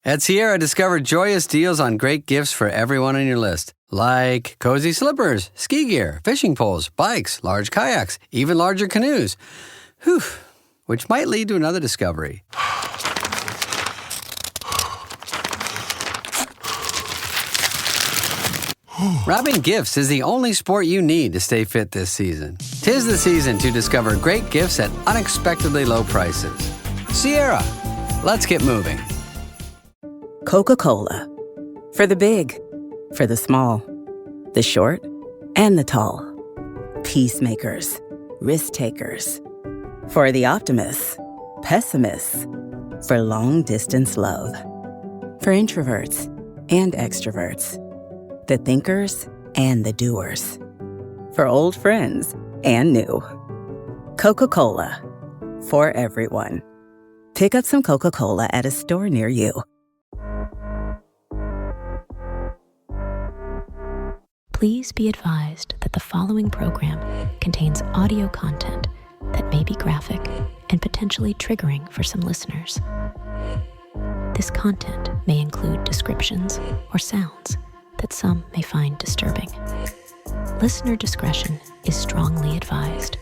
At Sierra, discover joyous deals on great gifts for everyone on your list. Like cozy slippers, ski gear, fishing poles, bikes, large kayaks, even larger canoes. Whew, which might lead to another discovery. Wrapping gifts is the only sport you need to stay fit this season. 'Tis the season to discover great gifts at unexpectedly low prices. Sierra, let's get moving. Coca-Cola. For the big, for the small, the short, and the tall. Peacemakers, risk takers. For the optimists, pessimists. For long-distance love. For introverts and extroverts. The thinkers and the doers. For old friends and new. Coca-Cola. For everyone. Pick up some Coca-Cola at a store near you. Please be advised that the following program contains audio content that may be graphic and potentially triggering for some listeners. This content may include descriptions or sounds that some may find disturbing. Listener discretion is strongly advised.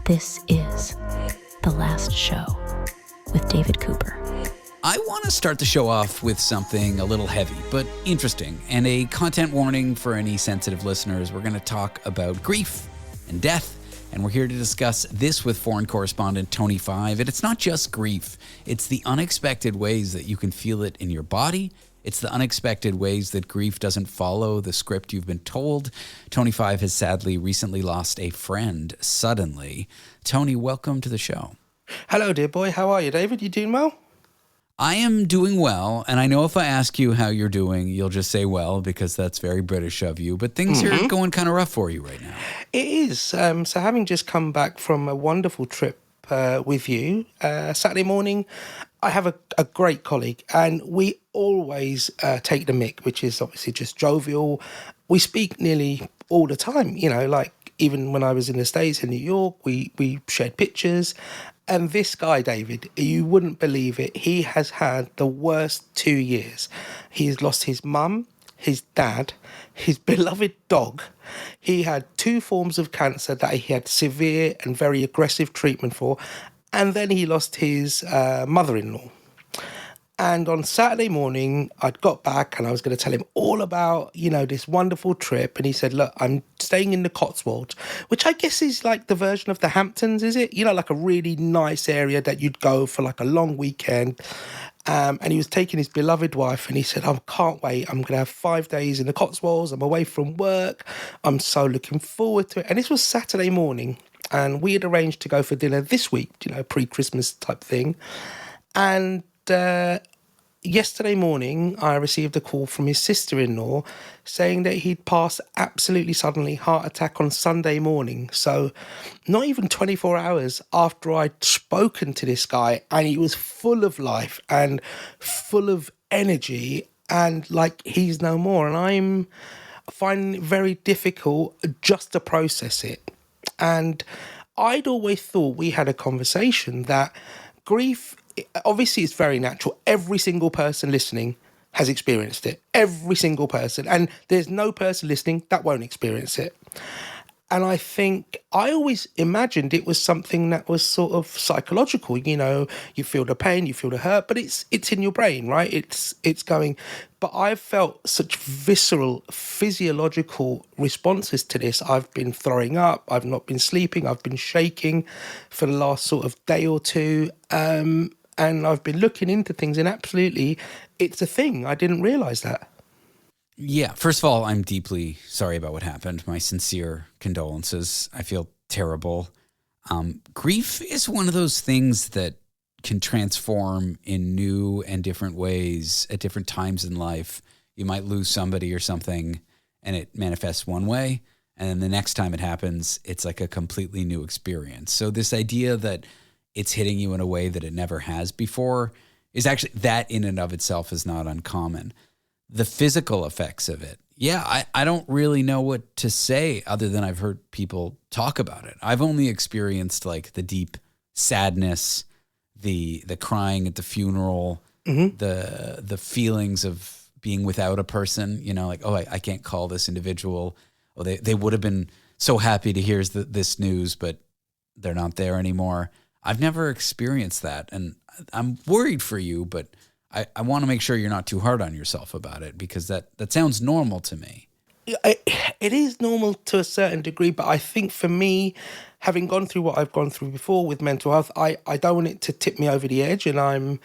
This is The Last Show with David Cooper. I want to start the show off with something a little heavy, but interesting, and a content warning for any sensitive listeners. We're going to talk about grief and death, and we're here to discuss this with foreign correspondent Tony Five. And it's not just grief. It's the unexpected ways that you can feel it in your body. It's the unexpected ways that grief doesn't follow the script you've been told. Tony Five has sadly recently lost a friend suddenly. Tony, welcome to the show. Hello, dear boy. How are you, David? You doing well? I am doing well, and I know if I ask you how you're doing, you'll just say well, because that's very British of you, but things are going kind of rough for you right now. It is. So having just come back from a wonderful trip with you, Saturday morning, I have a great colleague, and we always take the mick, which is obviously just jovial. We speak nearly all the time, you know, like even when I was in the States in New York, we shared pictures. And this guy, David, you wouldn't believe it. He has had the worst 2 years. He's lost his mum, his dad, his beloved dog. He had 2 forms of cancer that he had severe and very aggressive treatment for. And then he lost his mother-in-law. And on Saturday morning, I'd got back and I was going to tell him all about, you know, this wonderful trip. And he said, look, I'm staying in the Cotswolds, which I guess is like the version of the Hamptons, is it? You know, like a really nice area that you'd go for like a long weekend. And he was taking his beloved wife and he said, I can't wait. I'm going to have 5 days in the Cotswolds. I'm away from work. I'm so looking forward to it. And this was Saturday morning. And we had arranged to go for dinner this week, you know, pre-Christmas type thing. And yesterday morning, I received a call from his sister-in-law saying that he'd passed absolutely suddenly heart attack on Sunday morning. So not even 24 hours after I'd spoken to this guy, and he was full of life and full of energy and like he's no more. And I'm finding it very difficult just to process it. And I'd always thought we had a conversation that grief, obviously, it's very natural. Every single person listening has experienced it. Every single person. And there's no person listening that won't experience it. And I think I always imagined it was something that was sort of psychological. You know, you feel the pain, you feel the hurt, but it's in your brain, right? It's going. But I've felt such visceral, physiological responses to this. I've been throwing up. I've not been sleeping. I've been shaking for the last sort of day or two. And I've been looking into things, and absolutely, it's a thing. I didn't realise that. Yeah, first of all, I'm deeply sorry about what happened. My sincere condolences. I feel terrible. Grief is one of those things that can transform in new and different ways at different times in life. You might lose somebody or something, and it manifests one way, and then the next time it happens, it's like a completely new experience. So this idea that it's hitting you in a way that it never has before is actually, that in and of itself is not uncommon. The physical effects of it, yeah, I don't really know what to say other than I've heard people talk about it. I've only experienced like the deep sadness, the crying at the funeral, the feelings of being without a person, you know, like, oh, I can't call this individual. Oh, they would have been so happy to hear this news, but they're not there anymore. I've never experienced that, and I'm worried for you, but I want to make sure you're not too hard on yourself about it, because that sounds normal to me. It is normal to a certain degree, but I think for me, having gone through what I've gone through before with mental health, I don't want it to tip me over the edge, and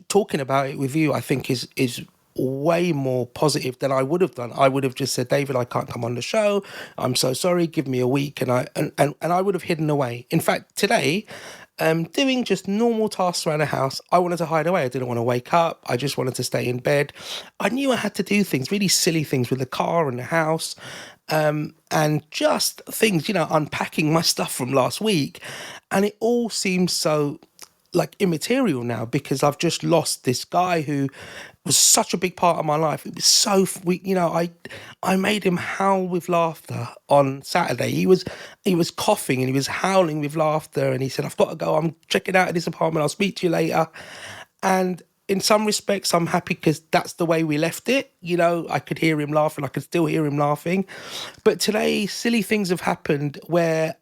talking about it with you, I think is way more positive than I would have done. I would have just said, David, I can't come on the show. I'm so sorry. Give me a week. And I would have hidden away. In fact, today, doing just normal tasks around the house, I wanted to hide away. I didn't want to wake up. I just wanted to stay in bed. I knew I had to do things, really silly things with the car and the house, and just things, you know, unpacking my stuff from last week. And it all seems so like immaterial now, because I've just lost this guy who was such a big part of my life. It was so, you know, I made him howl with laughter on Saturday. He was coughing and he was howling with laughter, and he said, I've got to go. I'm checking out of this apartment. I'll speak to you later. And in some respects, I'm happy because that's the way we left it. You know, I could hear him laughing. I could still hear him laughing. But today, silly things have happened where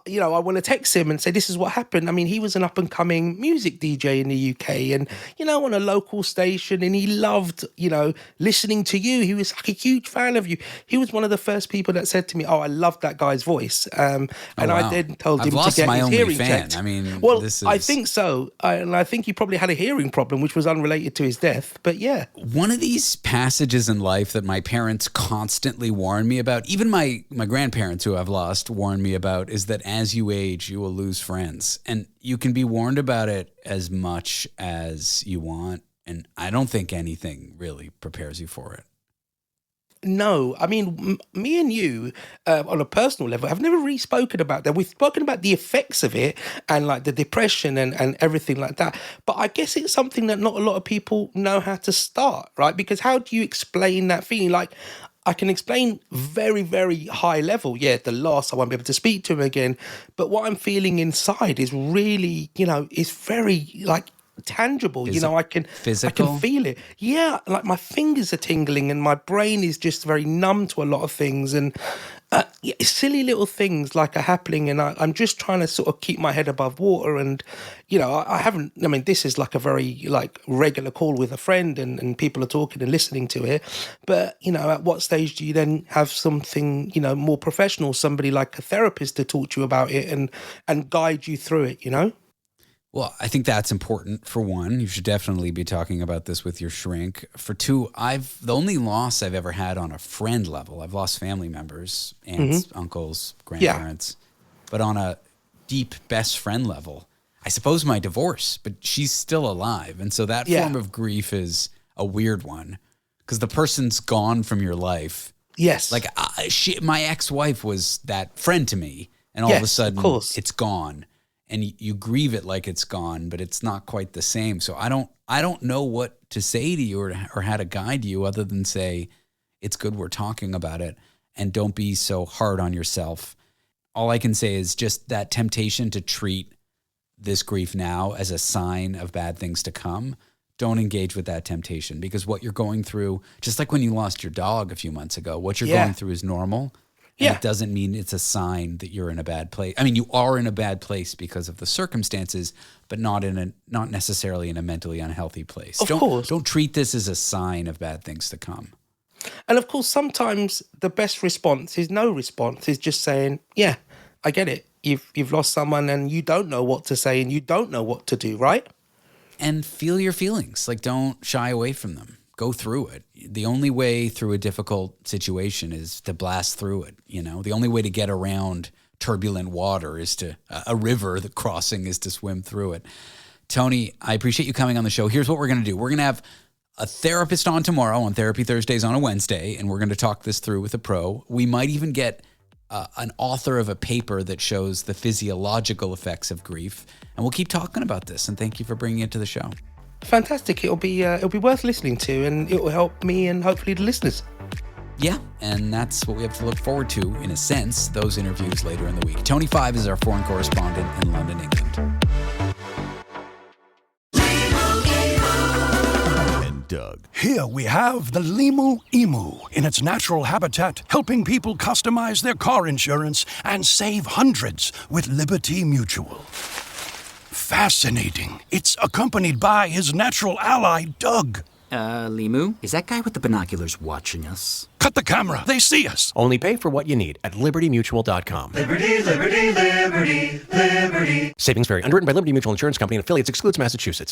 you know, I want to text him and say, this is what happened. I mean, he was an up-and-coming music DJ in the UK and, you know, on a local station, and he loved, you know, listening to you. He was like a huge fan of you. He was one of the first people that said to me, oh, I love that guy's voice. And wow. I then told him I've to get his hearing fan. checked. I mean, well, I think so. And I think he probably had a hearing problem, which was unrelated to his death. But yeah. One of these passages in life that my parents constantly warn me about, even my grandparents who I've lost warn me about, is that as you age, you will lose friends. And you can be warned about it as much as you want. And I don't think anything really prepares you for it. No, I mean, me and you, on a personal level, have never really spoken about that. We've spoken about the effects of it and like the depression and everything like that. But I guess it's something that not a lot of people know how to start, right? Because how do you explain that feeling? Like, I can explain very, very high level. Yeah, the loss, I won't be able to speak to him again. But what I'm feeling inside is really, you know, is very like tangible. You know, I can feel it. Yeah, like my fingers are tingling and my brain is just very numb to a lot of things. And silly little things like are happening, and I'm just trying to sort of keep my head above water. And, you know, I mean, this is like a very like regular call with a friend, and people are talking and listening to it. But, you know, at what stage do you then have something, you know, more professional, somebody like a therapist to talk to you about it and guide you through it, you know? Well, I think that's important. For one, you should definitely be talking about this with your shrink. For two, the only loss I've ever had on a friend level, I've lost family members, aunts, uncles, grandparents, but on a deep best friend level, I suppose my divorce, but she's still alive. And so that form of grief is a weird one because the person's gone from your life. Yes. Like my ex-wife was that friend to me, and all of a sudden it's gone. And you grieve it like it's gone, but it's not quite the same. So I don't know what to say to you or how to guide you other than say, it's good we're talking about it, and don't be so hard on yourself. All I can say is just that temptation to treat this grief now as a sign of bad things to come. Don't engage with that temptation, because what you're going through, just like when you lost your dog a few months ago, what you're going through is normal. And it doesn't mean it's a sign that you're in a bad place. I mean, you are in a bad place because of the circumstances, but not necessarily in a mentally unhealthy place. Of course. Don't treat this as a sign of bad things to come. And of course, sometimes the best response is no response. Is just saying, yeah, I get it. You've lost someone and you don't know what to say and you don't know what to do, right? And feel your feelings. Like, don't shy away from them. Go through it. The only way through a difficult situation is to blast through it. You know, the only way to get around turbulent water is a river, the crossing is to swim through it. Tony, I appreciate you coming on the show. Here's what we're going to do. We're going to have a therapist on tomorrow on Therapy Thursdays on a Wednesday, and we're going to talk this through with a pro. We might even get an author of a paper that shows the physiological effects of grief, and we'll keep talking about this. And thank you for bringing it to the show. Fantastic. It'll be worth listening to, and it will help me and hopefully the listeners. Yeah, and that's what we have to look forward to, in a sense, those interviews later in the week. Tony Five is our foreign correspondent in London, England. Doug. Here we have the Limu Emu in its natural habitat, helping people customize their car insurance and save hundreds with Liberty Mutual. Fascinating. It's accompanied by his natural ally, Doug. Limu? Is that guy with the binoculars watching us? Cut the camera. They see us. Only pay for what you need at libertymutual.com. Liberty, liberty, liberty, liberty. Savings vary. Underwritten by Liberty Mutual Insurance Company and affiliates. Excludes Massachusetts.